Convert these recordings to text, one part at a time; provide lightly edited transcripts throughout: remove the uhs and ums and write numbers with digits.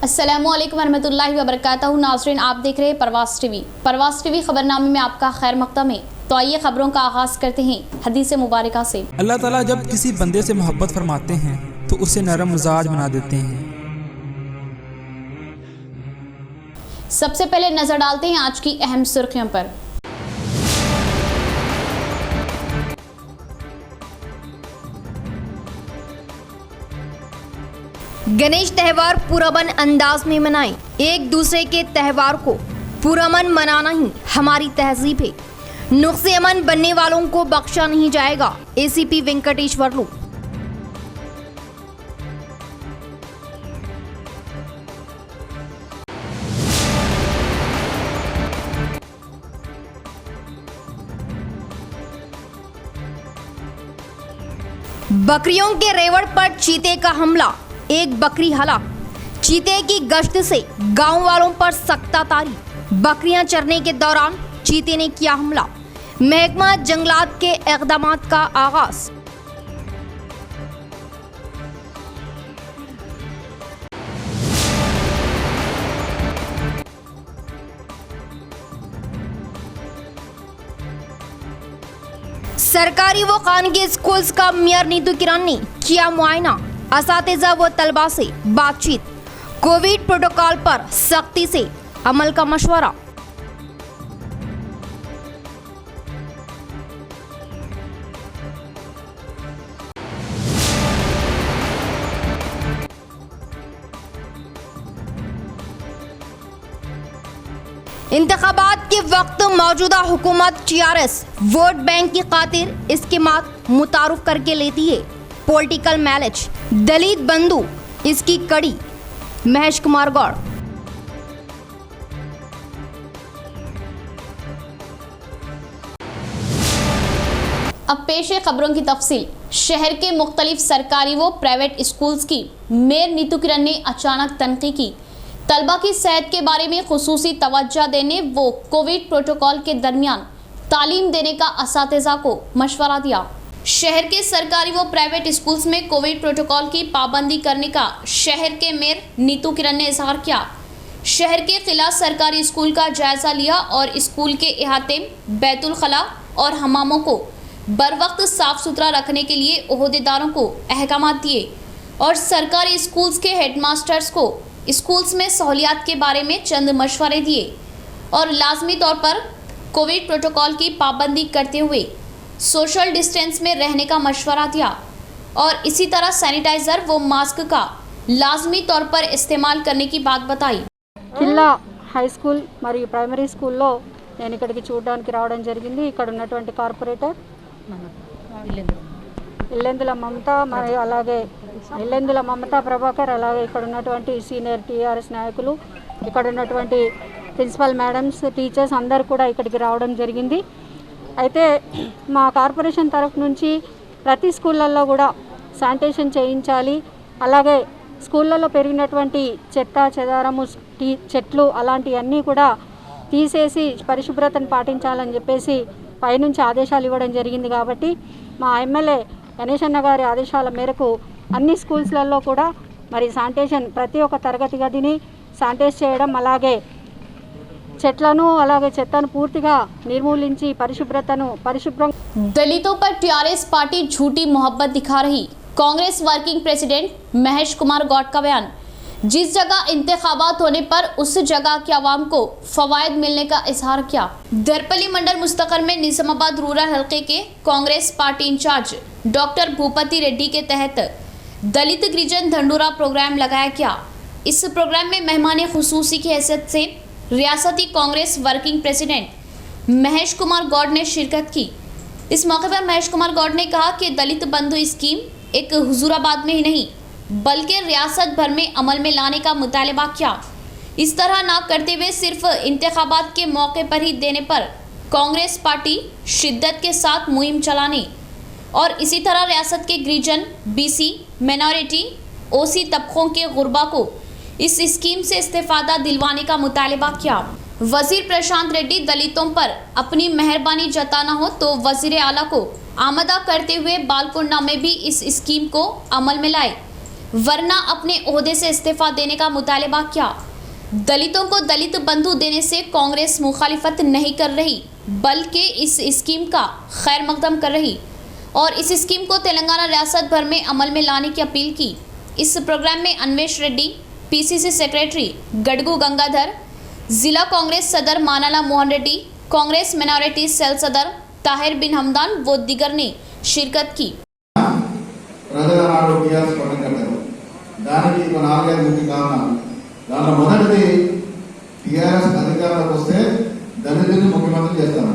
अस्सलामुअलैकुम वरहमतुल्लाहि वबरकातुहू। नाज़रीन, आप देख रहे हैं परवास टीवी। परवास टीवी खबरनामे में आपका खैर मक़दम है। तो आइए खबरों का आगाज़ करते हैं हदीस मुबारका से। अल्लाह ताला जब किसी बंदे से मोहब्बत फरमाते हैं तो उसे नरम मिजाज बना देते हैं। सबसे पहले नजर डालते हैं आज की अहम सुर्खियों पर। गणेश त्यौहार पुरअमन अंदाज में मनाएं। एक दूसरे के त्यौहार को पुरअमन मनाना ही हमारी तहजीब है। नुक्से अमन बनने वालों को बख्शा नहीं जाएगा। एसीपी वेंकटेश्वरलू। बकरियों के रेवड़ पर चीते का हमला, एक बकरी हलाक। चीते की गश्त से गांव वालों पर सख्ता तारी। बकरियां चरने के दौरान चीते ने किया हमला। महकमा जंगलात के इक़दामात का आगाज। सरकारी व खानगी स्कूल्स का मेयर नीतू किरण ने किया मुआयना। असातिज़ा व तलबा से बातचीत। कोविड प्रोटोकॉल पर सख्ती से अमल का मशवरा। इंतखाबात के वक्त मौजूदा हुकूमत टीआरएस वोट बैंक की खातिर स्कीमात मुतारुफ करके लेती है। पॉलिटिकल मैलेज, दलित बंधु इसकी कड़ी। महेश कुमार गौड़। अब पेश है खबरों की तफसील। शहर के मुख्तलिफ सरकारी व प्राइवेट स्कूल्स की मेयर नीतू किरण ने अचानक तनक़ीद की। तलबा की सेहत के बारे में खुसूसी तवज्जो देने व कोविड प्रोटोकॉल के दरमियान तालीम देने का असातिज़ा को मशवरा दिया। शहर के सरकारी व प्राइवेट स्कूल्स में कोविड प्रोटोकॉल की पाबंदी करने का शहर के मेयर नीतू किरण ने इजहार किया। शहर के खिला सरकारी स्कूल का जायजा लिया और स्कूल के इहाते, बैतुल खला और हमामों को बरवक्त साफ सुथरा रखने के लिए ओहदेदारों को अहकामात दिए और सरकारी स्कूल्स के हेडमास्टर्स को स्कूल्स में सहूलियात के बारे में चंद मशवरे दिए और लाजमी तौर पर कोविड प्रोटोकॉल की पाबंदी करते हुए सोशल डिस्टेंस में रहने का मशवरा दिया और इसी तरह सैनिटाइज़र व मास्क का लाजमी तौर पर इस्तेमाल करने की बात बताई। కిల్లా హై స్కూల్ మరియు ప్రైమరీ స్కూల్లో నేను ఇక్కడికి చూడడానికి రావడం జరిగింది. ఇక్కడ ఉన్నటువంటి కార్పొరేటర్ ఇల్లెందుల మమత మరియు అలాగే ఇల్లెందుల మమత ప్రభాకర్, అలాగే ఇక్కడ ఉన్నటువంటి సీనియర్ టీఆర్ఎస్ నాయకులు, ఇక్కడ ఉన్నటువంటి ప్రిన్సిపల్ మేడమ్స్, టీచర్స్ అందరు కూడా ఇక్కడికి రావడం జరిగింది. అయితే మా కార్పొరేషన్ తరఫు నుంచి ప్రతి స్కూళ్ళల్లో కూడా శానిటేషన్ చేయించాలి. అలాగే స్కూళ్ళల్లో పెరిగినటువంటి చెత్త చెదారము, చెట్లు అలాంటివన్నీ కూడా తీసేసి పరిశుభ్రతను పాటించాలని చెప్పేసి పైనుంచి ఆదేశాలు ఇవ్వడం జరిగింది. కాబట్టి మా ఎమ్మెల్యే గణేష్ అన్న గారి ఆదేశాల మేరకు అన్ని స్కూల్స్లలో కూడా మరి శానిటేషన్, ప్రతి ఒక్క తరగతి గదిని శానిటైజ్ చేయడం, అలాగే చెట్లను అలాగే చెత్తను పూర్తిగా నిర్మూలించి పరిశుభ్రం। दलितों पर टीआरएस पार्टी झूठी मोहब्बत दिखा रही। कांग्रेस वर्किंग प्रेसिडेंट महेश कुमार गौड़ का बयान। जिस जगह इंतखाबात होने पर उस जगह के आवाम को फवायद मिलने का इजहार किया। दरपली मंडल मुस्तकर में निजामाबाद रूरल हल्के के Congress party incharge doctor Bhupathi Reddy के तहत दलित गिरिजन धंडूरा प्रोग्राम लगाया गया। इस प्रोग्राम में मेहमान खुसूसी की हैसियत से रियासती कांग्रेस वर्किंग प्रेसिडेंट महेश कुमार गौड़ ने शिरकत की। इस मौके पर महेश कुमार गौड़ ने कहा कि दलित बंधु स्कीम एक हुजूराबाद में ही नहीं बल्कि रियासत भर में अमल में लाने का मुतालबा किया। इस तरह ना करते हुए सिर्फ इंतखाबात के मौके पर ही देने पर कांग्रेस पार्टी शिद्दत के साथ मुहिम चलाने और इसी तरह रियासत के गिरिजन, बीसी, माइनॉरिटी, ओसी तबकों के गुरबा को इस स्कीम से इस्तेफादा दिलवाने का मुतालबा किया। वजीर प्रशांत रेड्डी दलितों पर अपनी मेहरबानी जताना हो तो वजीर आला को आमदा करते हुए बालकुंडा में भी इस स्कीम को अमल में लाए। वरना अपने ओहदे से इस्तीफा देने का मुतालबा किया। दलितों को दलित बंधु देने से कांग्रेस मुखालिफत नहीं कर रही, बल्कि इस स्कीम का खैर मकदम कर रही और इस स्कीम को तेलंगाना रियासत भर में अमल में लाने की अपील की। इस प्रोग्राम में अन्वेश रेड्डी, पीसीसी सेक्रेटरी गडगू गंगाधर, जिला कांग्रेस सदर मानाला मोहन रेड्डी, कांग्रेस माइनॉरिटी सेल सदर ताहिर बिन हमदान व दीगर ने शिरकत की। ప్రజల నాడు టీఆర్ఎస్ పట్టం కట్టారు. దానికి ఒక 4-5 ముఖ్య కారణాలు. దాంట్లో మొదటిది టీఆర్ఎస్ అధికారంలోకి వస్తే దళితుడిని ముఖ్యమంత్రి చేస్తాను.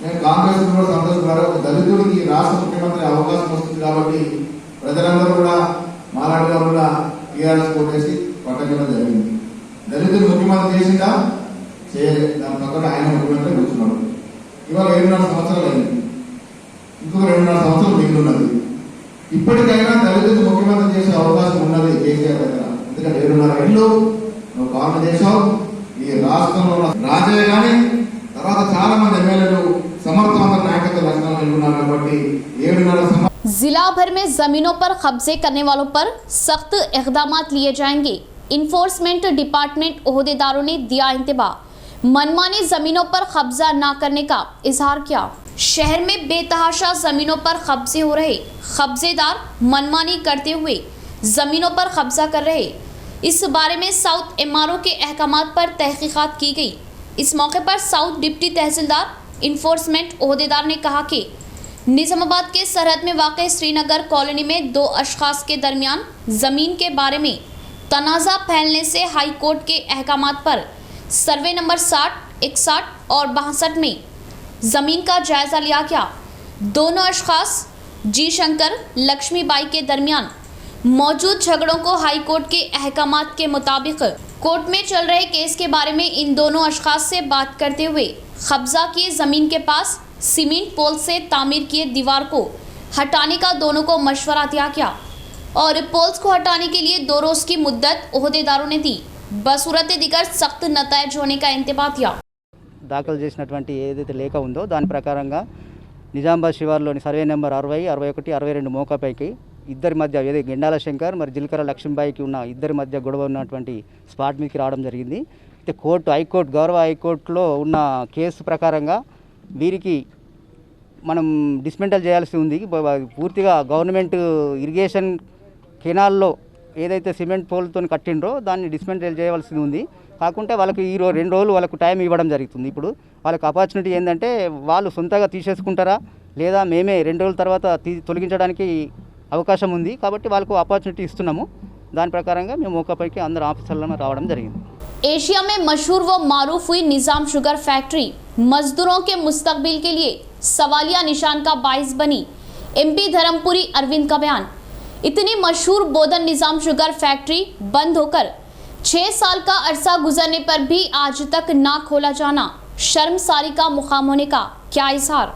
నేను కాంగ్రెస్ కూడా సంతోషపడారు. ఒక దళితుడికి రాష్ట్ర ముఖ్యమంత్రి అవకాశం వస్తుంది కాబట్టి ప్రజలందరూ కూడా మాలాడిగా కూడా టీఆర్ఎస్ కోటేసి పట్టం కట్టడం జరిగింది. దళితుడు ముఖ్యమంత్రి చేసిందా చేయలేదు. దాని పక్కన ఆయన ముఖ్యమంత్రి కూర్చున్నాడు. ఇవాళ 7.5 సంవత్సరాలు అయింది. ఇంకొక 2.5 సంవత్సరాలు మిగిలి ఉన్నది. ఇప్పటికైనా దళితులు ముఖ్యమంత్రి చేసే అవకాశం ఉన్నది కేసీఆర్ దగ్గర. ఎందుకంటే 7.5 ఏళ్ళు నువ్వు పాలన చేసావు. ఈ రాష్ట్రంలో రాజయ్య కానీ తర్వాత చాలా మంది ఎమ్మెల్యేలు సమర్థవంత నాయకత్వ లక్షణాలు ఉన్నారు కాబట్టి 7.5 जिला भर में जमीनों पर कब्जे करने वालों पर सख्त इक़दाम लिए जाएंगे। इन्फोर्समेंट डिपार्टमेंट ओहदेदारों ने दिया इंतबाह, मनमानी जमीनों पर कब्जा न करने का इजहार किया। शहर में बेतहाशा जमीनों पर कब्जे हो रहे, कब्जेदार मनमानी करते हुए जमीनों पर कब्जा कर रहे। इस बारे में साउथ एमआरओ के अहकामात पर तहकीकात की गई। इस मौके पर साउथ डिप्टी तहसीलदार इन्फोर्समेंट ओहदेदार ने कहा कि निजामाबाद के सरहद में वाक़ श्रीनगर कॉलोनी में 2 अशखास के दरमियान ज़मीन के बारे में तनाज़ा फैलने से हाई कोर्ट के अहकामात पर सर्वे नंबर 60, 61 और 62 में ज़मीन का जायज़ा लिया गया। दोनों अशखास जी शंकर लक्ष्मीबाई के दरमियान मौजूद झगड़ों को हाई कोर्ट के अहकामात के मुताबिक कोर्ट में चल रहे केस के बारे में इन दोनों अशखास से बात करते हुए कब्जा किए ज़मीन के पास सीमेंट पोल से तामीर किए दीवार को हटाने का दोनों को मशवरा दिया गया और पोल्स को हटाने के लिए 2 रोज़ की मुद्दत ओहदेदारों ने दी। बसूरत दिगर सख्त नतायज होने का इंतबाह किया। దాఖలు చేసినటువంటి ఏదైతే లేఖ ఉందో దాని ప్రకారంగా నిజామాబాద్ శివార్లోని సర్వే నెంబర్ 60, 61, 62 మోకాపైకి ఇద్దరి మధ్య ఏదో గెండాల శంకర్ మరి జిల్కర లక్ష్మీబాయికి ఉన్న ఇద్దరి మధ్య గొడవ ఉన్నటువంటి స్పాట్ మీదకి రావడం జరిగింది. అయితే హైకోర్టు గౌరవ హైకోర్టులో ఉన్న కేసు ప్రకారంగా వీరికి మనం డిస్మెంటల్ చేయాల్సి ఉంది. పూర్తిగా గవర్నమెంట్ ఇరిగేషన్ కెనాల్లో ఏదైతే సిమెంట్ పోల్తో కట్టిండ్రో దాన్ని డిస్మెంటల్ చేయవలసి ఉంది. కాకుంటే వాళ్ళకి 2 రోజులు వాళ్ళకు టైం ఇవ్వడం జరుగుతుంది. ఇప్పుడు వాళ్ళకి ఆపర్చునిటీ ఏంటంటే వాళ్ళు సొంతగా తీసేసుకుంటారా లేదా మేమే 2 రోజుల తర్వాత తొలగించడానికి అవకాశం ఉంది. కాబట్టి వాళ్ళకు ఆపర్చునిటీ ఇస్తున్నాము. దాని ప్రకారంగా మేము మోకాపైకి అందరు ఆఫీసర్లను రావడం జరిగింది. एशिया में मशहूर व मारूफ हुई निज़ाम शुगर फैक्ट्री मजदूरों के मुस्तकबिल के लिए सवालिया निशान का बाइस बनी। एमपी धर्मपुरी अरविंद का बयान। इतनी मशहूर बोधन निज़ाम शुगर फैक्ट्री बंद होकर 6 साल का अरसा गुजरने पर भी आज तक ना खोला जाना शर्मसारी का मुकाम होने का क्या इजहार।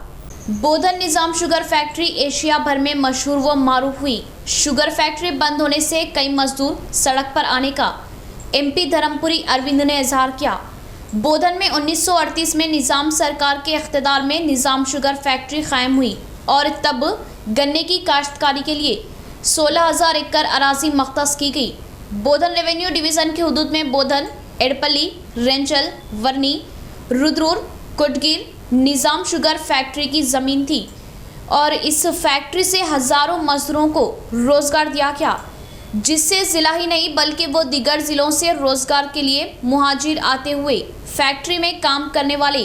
बोधन निज़ाम शुगर फैक्ट्री एशिया भर में मशहूर व मारूफ हुई। शुगर फैक्ट्री बंद होने से कई मजदूर सड़क पर आने का एमपी धर्मपुरी अरविंद ने इजहार किया। बोधन में 1938 में निज़ाम सरकार के इख्तिदार में निज़ाम शुगर फैक्ट्री कायम हुई और तब गन्ने की काश्तकारी के लिए 16,000 एकड़ अराजी मख्तस की गई। बोधन रेवेन्यू डिवीज़न के हुदूद में बोधन, एडपल्ली, रेंचल, वर्नी, रुद्रूर, कुटगिर निज़ाम शुगर फैक्ट्री की ज़मीन थी और इस फैक्ट्री से हज़ारों मजदूरों को रोज़गार दिया गया, जिससे ज़िला ही नहीं बल्कि वो दिगर ज़िलों से रोज़गार के लिए मुहाजिर आते हुए फैक्ट्री में काम करने वाले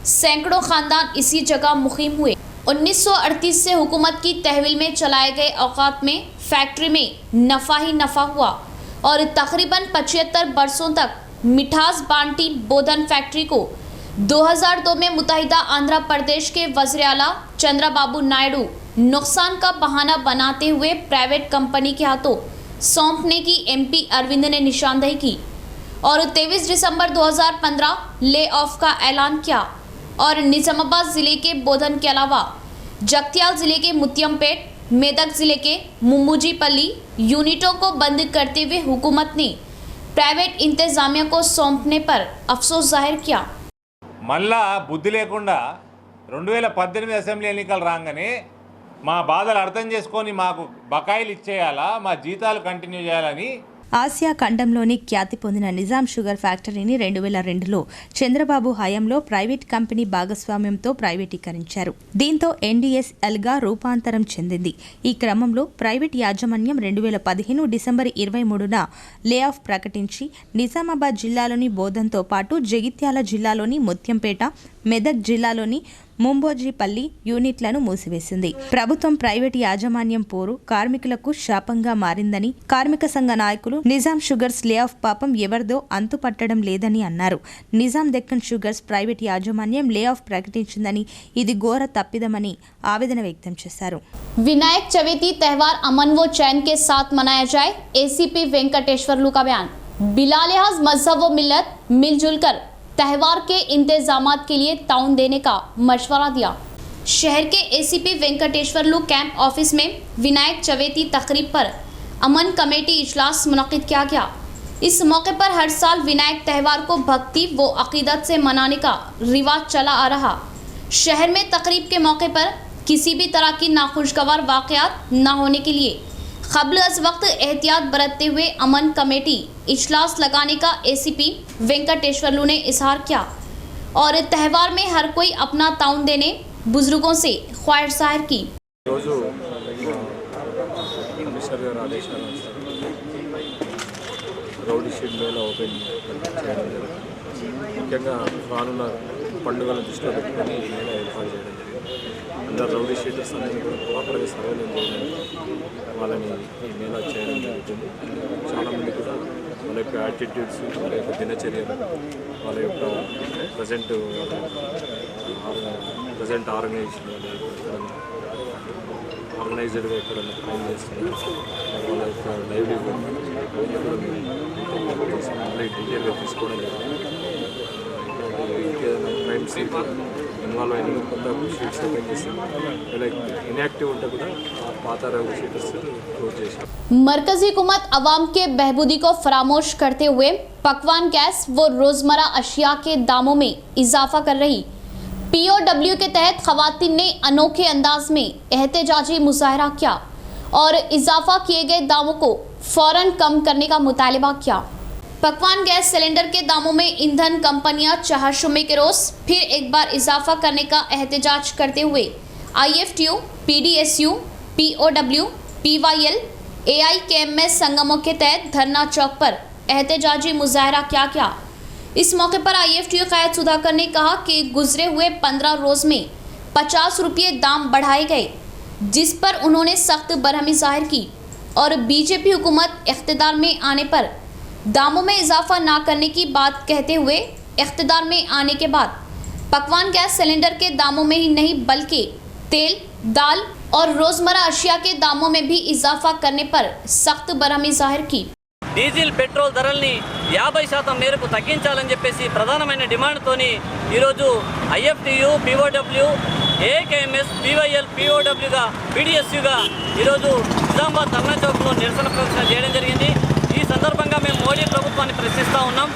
सैकड़ों ख़ानदान इसी जगह मुक़ीम हुए। 1938 से हुकूमत की तहवील में चलाए गए औकात में फैक्ट्री में नफ़ा ही नफ़ा हुआ और तकरीबन 75 बरसों तक मिठास बांटी बोधन फैक्ट्री को 2002 में मुत्तहिदा आंध्र प्रदेश के वज़ीर आला चंद्रबाबू नायडू नुकसान का बहाना बनाते हुए प्राइवेट कंपनी के हाथों सौंपने की एमपी अरविंद ने निशानदेही की और 23 दिसंबर 2015 ले ऑफ का ऐलान किया और निजामाबाद ज़िले के बोधन के अलावा जगतियाल ज़िले के मुतियमपेट, मेदक ज़िले के मुम्बुजीपल्ली यूनिटों को बंद करते हुए हुकूमत ने प्राइवेट इंतजामिया को सौंपने पर अफसोस जाहिर किया। మళ్ళా బుద్ధి లేకుండా 2018 అసెంబ్లీ ఎన్నికలు రాగానే మా బాధలు అర్థం చేసుకొని మాకు బకాయిలు ఇచ్చేయాలా, మా జీతాలు కంటిన్యూ చేయాలని. ఆసియా ఖండంలోని ఖ్యాతి పొందిన నిజాం షుగర్ ఫ్యాక్టరీని 2002లో చంద్రబాబు హయాంలో ప్రైవేట్ కంపెనీ భాగస్వామ్యంతో ప్రైవేటీకరించారు. దీంతో NDSLగా రూపాంతరం చెందింది. ఈ క్రమంలో ప్రైవేట్ యాజమాన్యం 2015 డిసెంబర్ 23న లే ఆఫ్ ప్రకటించి నిజామాబాద్ జిల్లాలోని బోధన్తో పాటు జగిత్యాల జిల్లాలోని ముత్యంపేట, మెదక్ జిల్లాలోని ముంబోజీపల్లి యూనిట్లను మూసివేసింది. ప్రభుత్వం ప్రైవేట్ యాజమాన్యం పోరు కార్మికులకు శాపంగా మారిందని కార్మిక సంఘ నాయకులు నిజాం షుగర్స్ లే ఆఫ్ పాపం ఎవరిదో అంతుపట్టడం లేదని అన్నారు. నిజాం దెక్కన్ షుగర్స్ ప్రైవేట్ యాజమాన్యం లే ఆఫ్ ప్రకటించిందని ఇది ఘోర తప్పిదమని ఆవేదన వ్యక్తం చేశారు. विनायक चविति त्यौहार अमन व चैन के साथ मनाया जाए, ACP वेंकटेश्वरलू का बयान। बिला लिहाज मजहब व मिल्लत मिलजुल कर त्यौहार के इंतजामात के लिए ताउन देने का मशवरा दिया। शहर के ACP वेंकटेश्वरलू कैंप ऑफिस में विनायक चविति तकरीब पर अमन कमेटी इजलास मुनक्किद किया गया। इस मौके पर हर साल विनायक त्यौहार को भक्ति व अकीदत से मनाने का रिवाज चला आ रहा। शहर में तकरीब के मौके पर किसी भी तरह की नाखुशगवार वाक़यात न होने के लिए क़ब्ल अज़ वक्त एहतियात बरतते हुए अमन कमेटी इजलास लगाने का ACP वेंकटेश्वरलू ने इजहार किया और त्यौहार में हर कोई अपना ताउन देने बुजुर्गों से ख्वाहिश जाहिर की। రౌడీ షీట్ మేళ ఓపెన్ చేయడం జరిగింది. ముఖ్యంగా రానున్న పండుగలను దృష్టిలో పెట్టుకొని ఈ మేళ ఏర్పాటు చేయడం జరిగింది. అందరు రౌడీ షీటర్స్ అందరినీ కూడా ప్రాపర్గా సర్వేలెన్స్ చేయడం వాళ్ళని ఈ మేళ చేయడం జరుగుతుంది. చాలామంది కూడా వాళ్ళ యొక్క యాటిట్యూడ్స్, వాళ్ళ యొక్క దినచర్యలు, వాళ్ళ యొక్క ప్రజెంట్ ఆర్గనైజేషన్ ఆర్గనైజ్డ్గా ఎక్కడైనా క్రైమ్ చేస్తున్నారు, వాళ్ళ యొక్క లైవ్లీహుడ్ డీటెయిల్గా తీసుకోవడం జరిగింది. ఇంకేదైనా క్రైమ్స్ ఇన్వాల్వ్ అయిన కొత్త షీట్స్ ఓపెన్ చేసి ఇలా ఇన్యాక్టివ్ ఉంటే కూడా పాత షీటర్స్ క్లోజ్ చేశారు. मरकजी हुकूमत अवाम के बहबूदी को फरामोश करते हुए पकवान गैस व रोज़मर्रा अशिया के दामों में इजाफा कर रही। POW के तहत खवातीन ने अनोखे अंदाज में एहतजाजी मुजाहरा किया और इजाफा किए गए दामों को फौरन कम करने का मुतालबा किया। पकवान गैस सिलेंडर के दामों में ईंधन कंपनियां चहारशुमे के रोज फिर एक बार इजाफा करने का एहतजाज करते हुए IFTU, PDSU, POW, PYL, AIKMS संगमों के तहत धरना चौक पर एहतजाजी मुजाहरा किया गया। इस मौके पर IFTU क़ायद सुधाकर ने कहा कि गुजरे हुए 15 रोज़ में 50 रुपये दाम बढ़ाए गए, जिस पर उन्होंने सख्त बरहमी जाहिर की और BJP हुकूमत इख्तिदार में आने पर दामों में इजाफा ना करने की बात कहते हुए इख्तिदार में आने के बाद पकवान गैस सिलेंडर के दामों में ही नहीं बल्कि तेल, दाल और रोज़मर्रा अशिया के दामों में भी इजाफा करने पर सख्त बरहमी जाहिर की। డీజిల్ పెట్రోల్ ధరల్ని 50% మేరకు తగ్గించాలని చెప్పేసి ప్రధానమైన డిమాండ్తోని ఈరోజు IFTU, POW, AIKMS, PYL, POWగా PDSUగా ఈరోజు నిజామాబాద్ ధర్నా చౌక్లో నిరసన ప్రదర్శన చేయడం జరిగింది. ఈ సందర్భంగా మేము మోడీ ప్రభుత్వాన్ని ప్రశ్నిస్తూ ఉన్నాం.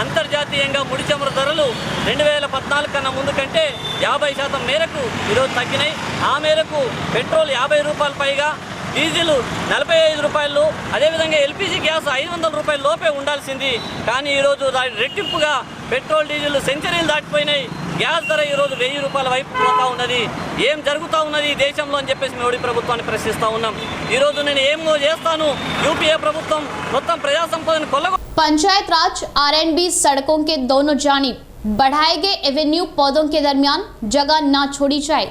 అంతర్జాతీయంగా ముడి చమురు ధరలు 2014 కన్నా ముందు కంటే 50% మేరకు ఈరోజు తగ్గినాయి. ఆ మేరకు పెట్రోల్ 50 రూపాయల పైగా, డీజిల్ 45 రూపాయలు, అదేవిధంగా LPG గ్యాస్ 500 రూపాయల లోపే ఉండాల్సింది. కానీ ఈరోజు రెట్టింపుగా పెట్రోల్, డీజిల్ సెంచరీలు దాటిపోయినాయి. గ్యాస్ ధర ఈరోజు 1000 రూపాయల వైపు పోతా ఉన్నది. ఏం జరుగుతూ ఉన్నది ఈ దేశంలో అని చెప్పేసి మోడీ ప్రభుత్వాన్ని ప్రశ్నిస్తూ ఉన్నాం. ఈరోజు నేను ఏమో చేస్తాను, UPA ప్రభుత్వం మొత్తం ప్రజా సంపదను కొల్లగొ पंचायत राज R&B सड़कों के दोनों जानिब बढ़ाए गए एवेन्यू पौधों के दरमियान जगह ना छोड़ी जाए।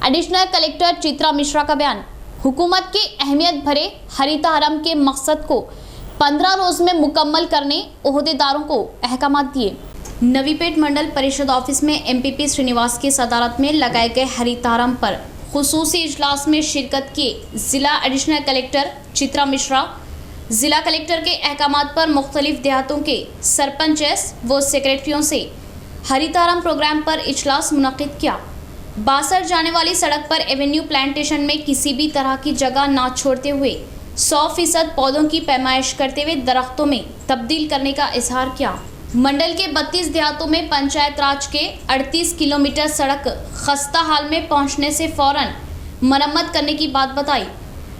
एडिशनल कलेक्टर चित्रा मिश्रा का बयान। हुकूमत के अहमियत भरे हरित हरम के मकसद को 15 रोज में मुकम्मल करने ओहदेदारों को अहकामात दिए। नवीपेट मंडल परिषद ऑफिस में MPP श्रीनिवास की सदारत में लगाए गए हरित हरम पर खुसूसी इजलास में शिरकत किए जिला एडिशनल कलेक्टर चित्रा मिश्रा। जिला कलेक्टर के अहकामात पर मुख्तलिफ देहातों के सरपंचेस व सेक्रेटरियों से हरितारम प्रोग्राम पर इजलास मुनक्किद किया। बासर जाने वाली सड़क पर एवेन्यू प्लांटेशन में किसी भी तरह की जगह ना छोड़ते हुए 100% पौधों की पैमाइश करते हुए दरख्तों में तब्दील करने का इजहार किया। मंडल के 32 देहातों में पंचायत राज के 38 किलोमीटर सड़क खस्ता हाल में पहुंचने से फौरन मरम्मत करने की बात बताई।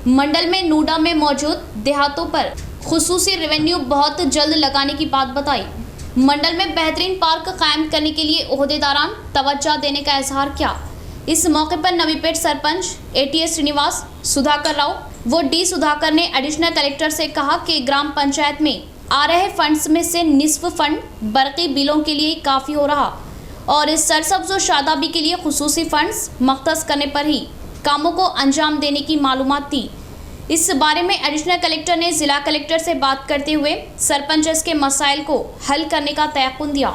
मंडल में नूडा में मौजूद देहातों पर खुसूसी रेवेन्यू बहुत जल्द लगाने की बात बताई। मंडल में बेहतरीन पार्क कायम करने के लिए ओहदेदारान तवज्जो देने का इजहार किया। इस मौके पर नवीपेट सरपंच ATS श्रीनिवास, सुधाकर राव व D सुधाकर ने एडिशनल कलेक्टर से कहा कि ग्राम पंचायत में आ रहे फंड्स में से निस्फ फंड बरकी बिलों के लिए काफ़ी हो रहा और इस सरसब्ज व शादाबी के लिए खुसूसी फंड्स मख्तस करने पर ही कामों को अंजाम देने की मालूमात थी। इस बारे में एडिशनल कलेक्टर ने जिला कलेक्टर से बात करते हुए सरपंचस के मसाइल को हल करने का तयक़ुन दिया।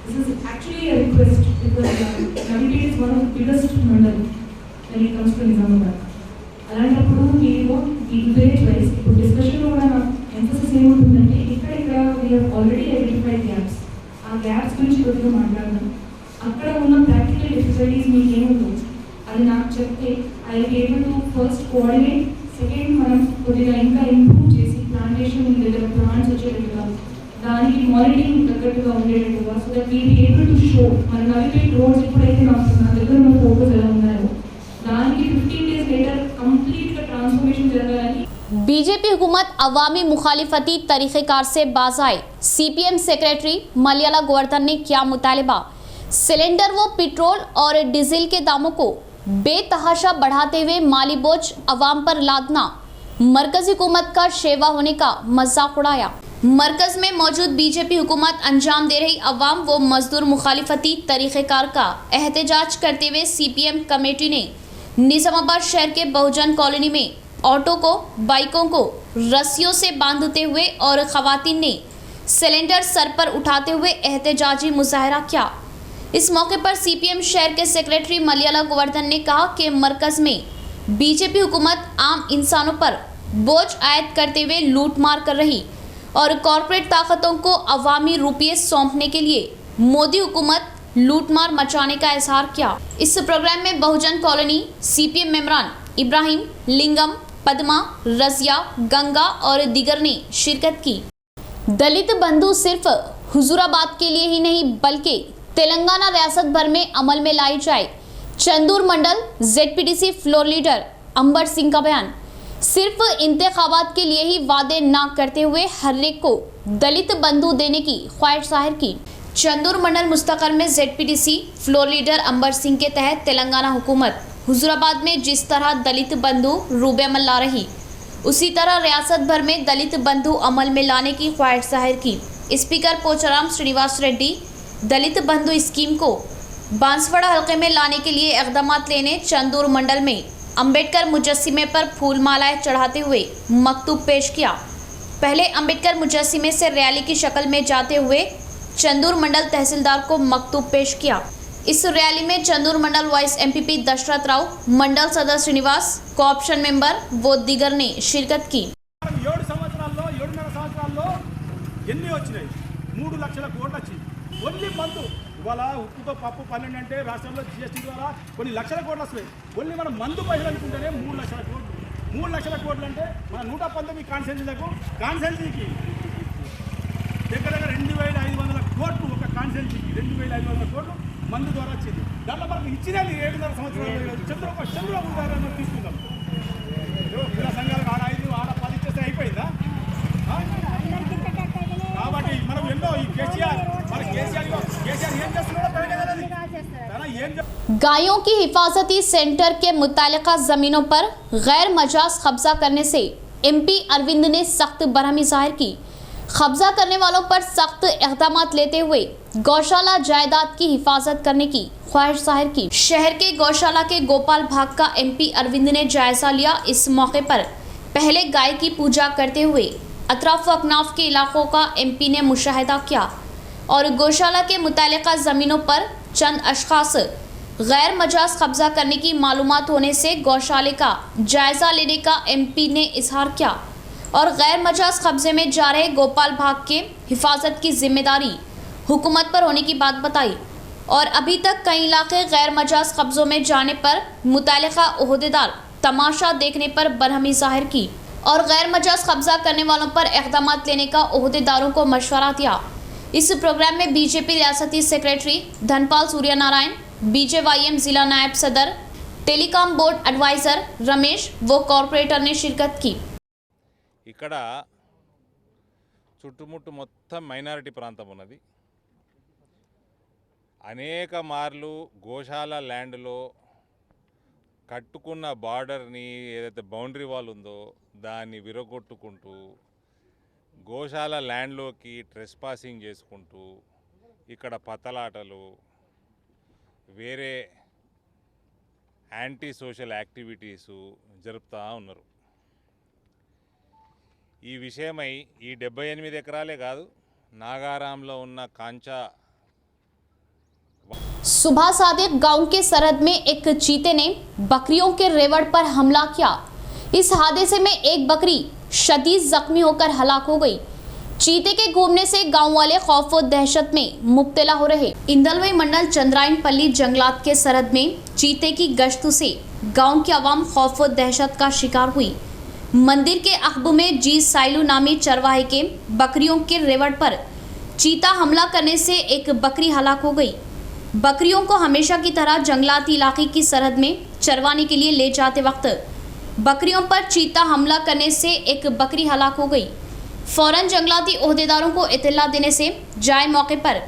This is actually a request because Navy is one of the biggest mandal when it comes to Nizamabad. అలాంటప్పుడు మీరు ఈ విలేజ్ వైస్ ఇప్పుడు డిస్కషన్లో కూడా నా ఎంఫసిస్ ఏముంటుందంటే ఇక్కడ we have already identified gaps. ఆ గ్యాప్స్ గురించి కొద్దిగా మాట్లాడదాం. అక్కడ ఉన్న ప్రాక్టికల్ డిఫికల్టీస్ మీకు ఏముందో అది నాకు చెప్తే I will be able to first coordinate. Second, మనం కొద్దిగా ఇంకా ఇంప్రూవ్ చేసి ప్లాంటేషన్ దగ్గర ప్లాంట్స్ వచ్చేటట్టుగా దానికి మానిటరింగ్ తగ్గట్టుగా ఉండేటట్టుగా so that we be able to show మన నవిపేట్ రోడ్స్ ఎప్పుడైతే నాకు నా దగ్గర ఉన్న ఫోటోస్ ఎలా ఉన్నాయో దానికి 15 days లేటర్ కంప్లీట్ గా ట్రాన్స్ఫర్మేషన్ జరగాలని. बीजेपी हुकूमत अवामी मुखालिफती तरीक़ेकार से बाज आए। CPM सेक्रेटरी मलयाला गोवर्धन ने किया मुतालबा। सिलेंडर व पेट्रोल और डीजल के दामों को बेतहाशा बढ़ाते हुए माली बोझ अवाम पर लादना मरकजी हुकूमत का शेवा होने का मजाक उड़ाया। मरकज में मौजूद बीजेपी हुकूमत अंजाम दे रही अवाम व मजदूर मुखालिफती तरीक़ेकार का एहतजाज करते हुए CPM कमेटी ने निजामाबाद शहर के बहुजन कॉलोनी में ऑटो को, बाइकों को रस्सियों से बांधते हुए और ख़वातीन ने सिलेंडर सर पर उठाते हुए एहतजाजी मुजाहरा किया। इस मौके पर CPM शहर के सेक्रेटरी मलयाला गोवर्धन ने कहा कि मरकज़ में बीजेपी हुकूमत आम इंसानों पर बोझ आयद करते हुए लूट मार कर रही और कॉरपोरेट ताकतों को अवामी रुपये सौंपने के लिए मोदी हुकूमत लूटमार मचाने का इजहार किया। इस प्रोग्राम में बहुजन कॉलोनी CPM मेम्बरान इब्राहिम, लिंगम, पद्मा, रजिया, गंगा और दीगर ने शिरकत की। दलित बंधु सिर्फ हुजूराबाद के लिए ही नहीं बल्कि तेलंगाना रियासत भर में अमल में लाई जाए। चंदूर मंडल ZPDC फ्लोर लीडर अंबर सिंह का बयान। सिर्फ इंतखाबात के लिए ही वादे ना करते हुए हर एक को दलित बंधु देने की ख्वाहिश जाहिर की। चंदूर मंडल मुस्तकर में ZPDC फ्लोर लीडर अंबर सिंह के तहत तेलंगाना हुकूमत हुजूराबाद में जिस तरह दलित बंधु रूबे अमल ला रही उसी तरह रियासत भर में दलित बंधु अमल में लाने की ख्वाहिश जाहिर की। स्पीकर पोचाराम श्रीनिवास रेड्डी दलित बंधु स्कीम को बांसवाड़ा हल्के में लाने के लिए इक़दाम लेने चंदूर मंडल में अंबेडकर मुजस्सिमे पर फूल मालाएं चढ़ाते हुए मकतूब पेश किया। पहले अंबेडकर मुजस्सिमे से रैली की शक्ल में जाते हुए चंदूर मंडल तहसीलदार को मकतूब पेश किया। इस रैली में चंदूर मंडल वाइस MPP दशरथ राव, मंडल सदस्य श्रीनिवास, कोऑप्शन मेंबर वो दीगर ने शिरकत की। 7 సంవత్సరాల్లో 7.5 సంవత్సరాల్లో ఎన్ని వచ్చినాయి? 3 లక్షల కోట్లు వచ్చింది ఓన్లీ మందు. ఇవాళ ఉప్పుతో పప్పు 12 అంటే రాష్ట్రంలో GST ద్వారా కొన్ని లక్షల కోట్లు వస్తాయి. ఓన్లీ మనం మందు పైసలు అనుకుంటేనే 3 లక్షల కోట్లు. 3 లక్షల కోట్లు అంటే మన 119 కాన్సెన్సీకి దగ్గర 2500 కోట్లు ఒక కాన్సెన్సీకి 2500 కోట్లు మందు ద్వారా వచ్చింది. దాంట్లో మనకు ఇచ్చినది 7.5 సంవత్సరాలు చంద్రబాబు గారు తీసుకుందాం. క్రీడా సంఘాలకు ఆడ 5 ఆడ 10 ఇచ్చేస్తే అయిపోయిందా? కాబట్టి మనం ఎన్నో ఈ కేసీఆర్ ఏం చేస్తున్నాడో गायों की हिफाजती सेंटर के मुतालिका जमीनों पर गैर मजाज कब्जा करने से MP अरविंद ने सख्त बरहमी जाहिर की। कब्जा करने वालों पर सख्त इक़दाम लेते हुए गौशाला जायदाद की हिफाजत करने की ख्वाहिश जाहिर की। शहर के गौशाला के गोपाल भाग का MP अरविंद ने जायजा लिया। इस मौके पर पहले गाय की पूजा करते हुए अतराफ अकनाफ के इलाकों का MP ने मुशाहिदा किया और गौशाला के मुतालिका ज़मीनों पर चंद अशखास गैर मजाज कब्जा करने की मालूमात होने से गौशाले का जायजा लेने का MP ने इजहार किया और गैर मजाज कब्जे में जा रहे गोपाल भाग के हिफाजत की जिम्मेदारी हुकूमत पर होने की बात बताई और अभी तक कई इलाके गैर मजाज कब्जों में जाने पर मुतालिका ओहदेदार तमाशा देखने पर बरहमी जाहिर की और गैर मजाज कब्जा करने वालों पर इक़दाम लेने का ओहदेदारों को मशवरा दिया। इस प्रोग्राम में बीजेपी रियासती सेक्रेटरी धनपाल सूर्य नारायण, BJYM जिला नायब सदर, टेलीकॉम बोर्ड एडवाइजर रमेश व कॉर्पोरेटर ने शिरकत की। ఇక్కడ చుట్టుముట్టు మొత్తం మైనారిటీ ప్రాంతం ఉన్నది। అనేక మార్లు గోశాల ల్యాండ్లో కట్టుకున్న బార్డర్ని ఏదైతే బౌండరీ వాల్ ఉందో దాన్ని విరగొట్టుకుంటూ గోశాల ల్యాండ్లోకి ట్రెస్పాసింగ్ చేసుకుంటూ ఇక్కడ పతలాటలు, వేరే యాంటీ సోషల్ యాక్టివిటీసు జరుపుతూ ఉన్నారు। ఈ విషయమై ఈ 78 ఎకరాలే కాదు, నాగారాంలో ఉన్న కాంచా सुबह सादिक गांव के सरहद में एक चीते ने बकरियों के रेवड़ पर हमला किया। इस हादसे में एक बकरी शदीद जख्मी होकर हलाक हो गई। चीते के घूमने से गांव वाले खौफ व दहशत में मुब्तला हो रहे। इंदलवई मंडल चंद्रायनपल्ली जंगलात के सरहद में चीते की गश्त से गांव की आवाम खौफ व दहशत का शिकार हुई। मंदिर के अखबू में जी साइलू नामी चरवाहे के बकरियों के रेवड़ पर चीता हमला करने से एक बकरी हलाक हो गई। बकरियों को हमेशा की तरह जंगलाती इलाके की सरहद में चरवाने के लिए ले जाते वक्त बकरियों पर चीता हमला करने से एक बकरी हलाक हो गई। फौरन जंगलाती ओहदेदारों को इत्तला देने से जाए मौके पर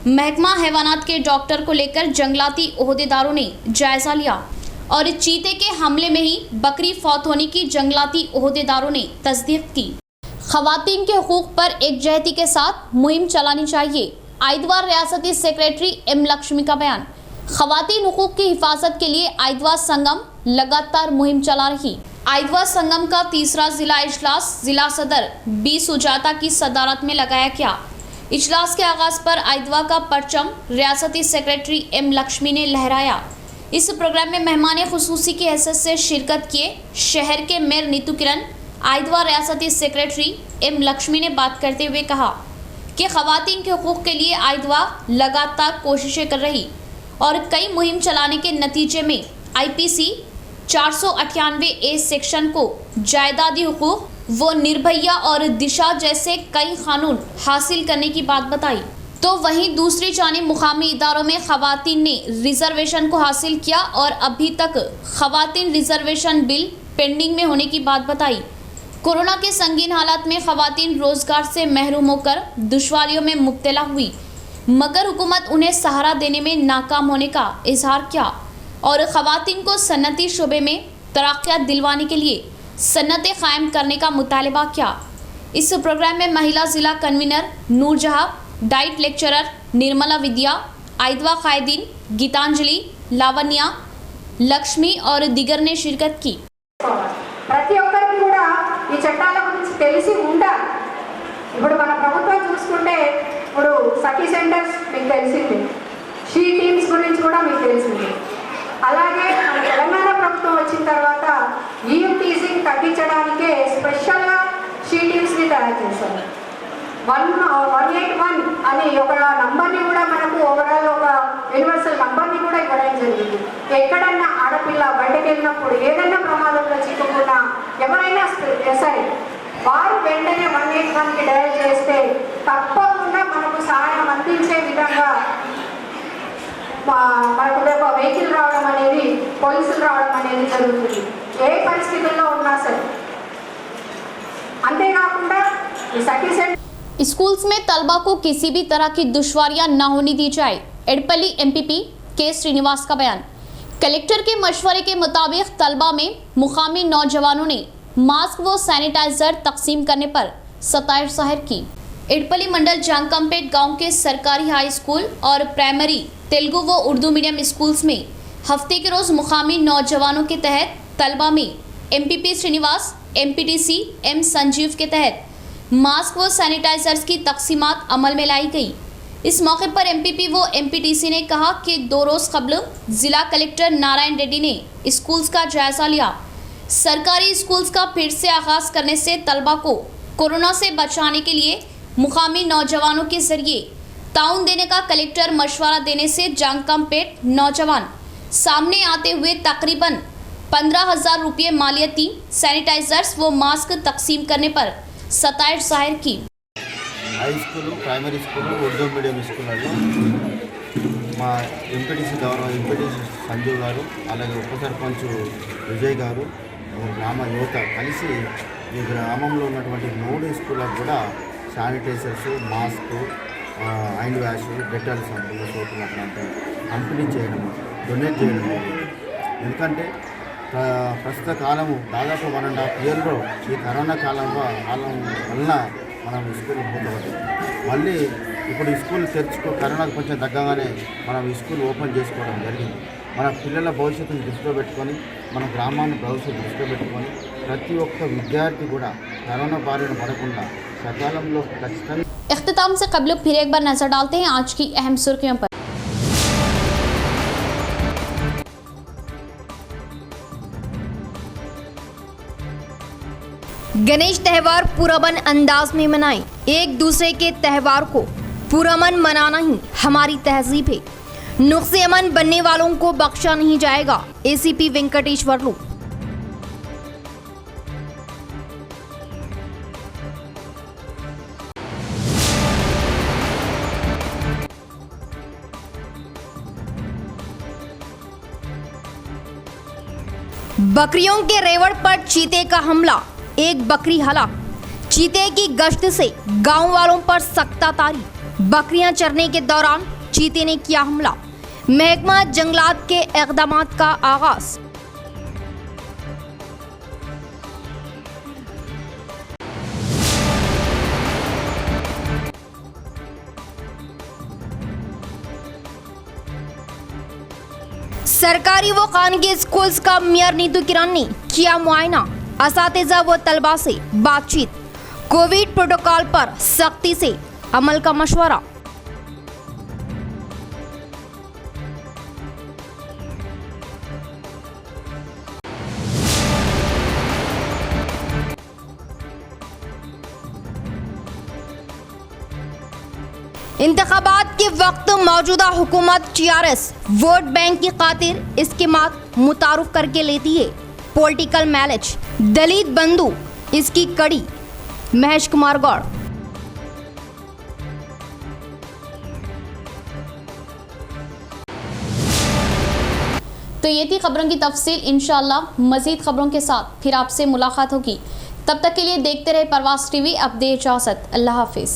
महकमा हैवानात के डॉक्टर को लेकर जंगलाती ओहदेदारों ने जायजा लिया और चीते के हमले में ही बकरी फौत होने की जंगलाती ओहदेदारों ने तस्दीक की। खवातीन के हुकूक पर एकजहती के साथ मुहिम चलानी चाहिए। आइदवार रियासती सेक्रेटरी M लक्ष्मी का बयान। खवातीन हुकूक की हिफाजत के लिए आइदवार संगम लगातार मुहिम चला रही। आइदवार संगम का तीसरा जिला इजलास जिला सदर B सुजाता की सदारत में लगाया गया। इजलास के आगाज पर आइदवा का परचम रियासती सेक्रेटरी M लक्ष्मी ने लहराया। इस प्रोग्राम में मेहमान खुसूसी की हैसियत से शिरकत किए शहर के मेयर नीतू किरण, आइदवा रियासती सेक्रेटरी M लक्ष्मी ने बात करते हुए कहा कि खवातीन के हुकूक के लिए आइदवा लगातार कोशिशें कर रही और कई मुहिम चलाने के नतीजे में IPC 498A सेक्शन को जायदादी हुकूक व निर्भया और दिशा जैसे कई कानून हासिल करने की बात बताई। तो वहीं दूसरी जानिब मुकामी इदारों में खवातीन ने रिजर्वेशन को हासिल किया और अभी तक खवातीन रिजर्वेशन बिल पेंडिंग में होने की बात बताई। कोरोना के संगीन हालात में खवातीन रोजगार से महरूम होकर दुश्वारियों में मुब्तला हुई, मगर हुकूमत उन्हें सहारा देने में नाकाम होने का इजहार किया और खवातीन को सन्नती शोबे में तरक्यात दिलवाने के लिए सन्नतें कायम करने का मुतालबा किया। इस प्रोग्राम में महिला जिला convener Noorjahan, DIET lecturer Nirmala Vidya, आइदवा कायदीन गीतांजलि, लावण्या, लक्ष्मी और दिगर ने शिरकत की। ప్రతి ఒక్కరికి కూడా ఈ చట్టాల గురించి తెలిసి ఉండాలి। ఇప్పుడు మన ప్రభుత్వం చూసుకుంటే ఇప్పుడు సఖీ సెంటర్స్ మీకు తెలిసింది, షీ టీమ్స్ గురించి కూడా మీకు తెలిసింది। అలాగే మన తెలంగాణ ప్రభుత్వం వచ్చిన తర్వాత టీజింగ్ తగ్గించడానికే స్పెషల్గా షీ టీమ్స్ని తయారు చేశారు। 181 అని ఒక నంబర్ని కూడా మనకు ఓవరాల్ ఒక యూనివర్సల్ నంబర్ని కూడా ఇవ్వడం జరిగింది। ఎక్కడన్నా ఆడపిల్ల బయటకు వెళ్ళినప్పుడు ఏదైనా ప్రమాదంలో చిక్కుకున్నా ఎవరైనా సరే వారు వెంటనే 181కి డయల్ చేస్తే తప్పకుండా మనకు సహాయం అందించే విధంగా మనకు ఒక వెహికల్ రావడం అనేది, పోలీసులు రావడం అనేది జరుగుతుంది ఏ పరిస్థితుల్లో ఉన్నా సరే। అంతేకాకుండా ఈ సఖీ సెంటర్ स्कूल्स में तलबा को किसी भी तरह की दुश्वारियां न होने दी जाए। एडपल्ली MPP K श्रीनिवास का बयान। कलेक्टर के मशवरे के मुताबिक तलबा में मुकामी नौजवानों ने मास्क व सैनिटाइजर तकसीम करने पर सताइश जाहिर की। एडपल्ली मंडल जांकमपेट गांव के सरकारी हाई स्कूल और प्राइमरी तेलुगु व उर्दू मीडियम स्कूल्स में हफ्ते के रोज मुकामी नौजवानों के तहत तलबा में MPP Srinivas, MPTC M Sanjeev के तहत मास्क व सैनिटाइजर्स की तकसीमात अमल में लाई गई। इस मौके पर MPP व MPTC ने कहा कि 2 रोज़ कबल ज़िला कलेक्टर नारायण रेड्डी ने स्कूल्स का जायज़ा लिया। सरकारी स्कूल्स का फिर से आगाज़ करने से तलबा को कोरोना से बचाने के लिए मुकामी नौजवानों के ज़रिए ताउन देने का कलेक्टर मशवरा देने से जांकमपेट नौजवान सामने आते हुए तकरीबन 15,000 रुपये मालियती सैनिटाइजर्स व मास्क तकसीम करने पर सताइश जाहिर की। High school, primary school, Urdu medium స్కూళ్ళలో మా ఎంపీటీసీ గౌరవ ఎంపీటీసీ సంజీవ్ గారు, అలాగే ఉప సర్పంచ్ విజయ్ గారు, గ్రామ యువత కలిసి ఈ గ్రామంలో ఉన్నటువంటి 3 స్కూళ్ళకు కూడా sanitizers, mask, hand wash, Dettol సబ్బులు, సోపులు అట్లాంటివి పంపిణీ చేయడం, డొనేట్ చేయడం. ఎందుకంటే ప్రస్తుత కాలము దాదాపు 1.5 ఇయర్లో ఈ కరోనా కాలం వలన మనం స్కూల్ మూతపడ్డాం. మళ్ళీ ఇప్పుడు ఈ స్కూల్ కరోనాకు కొంచెం తగ్గగానే మనం ఈ స్కూల్ ఓపెన్ చేసుకోవడం జరిగింది. మన పిల్లల భవిష్యత్తును దృష్టిలో పెట్టుకొని, మన గ్రామాన్ని భవిష్యత్తు దృష్టిలో పెట్టుకొని ప్రతి ఒక్క విద్యార్థి కూడా కరోనా బారిన పడకుండా సకాలంలో ఖచ్చితంగా। इख्तिताम से कबल फिर एक बार नजर डालते हैं आज की अहम सुर्खियों पर। गणेश त्यौहार पुरअमन अंदाज में मनाएं। एक दूसरे के त्यौहार को पुरअमन मनाना ही हमारी तहजीब है। नुक्से अमन बनने वालों को बख्शा नहीं जाएगा। एसीपी वेंकटेश्वरलू। बकरियों के रेवड़ पर चीते का हमला, एक बकरी हलाक। चीते की गश्त से गांव वालों पर सख्ता तारी। बकरियां चरने के दौरान चीते ने किया हमला। महकमा जंगलात के इक़दामात का आगाज। सरकारी व खानगी स्कूल्स का मेयर नीतू किरण ने किया मुआयना। असातिज़ा व तलबा से बातचीत। कोविड प्रोटोकॉल पर सख्ती से अमल का मशवरा। इंतखाबात के वक्त मौजूदा हुकूमत टीआरएस वोट बैंक की खातिर इस्कीमात मुतारुफ करके लेती है पॉलिटिकल मैलेज। दलित बंधु इसकी कड़ी। महेश कुमार गौड़। तो ये थी खबरों की तफसील। इंशाअल्लाह मजीद खबरों के साथ फिर आपसे मुलाकात होगी। तब तक के लिए देखते रहे परवास टीवी। अब दे इजाजत। अल्लाह हाफिज।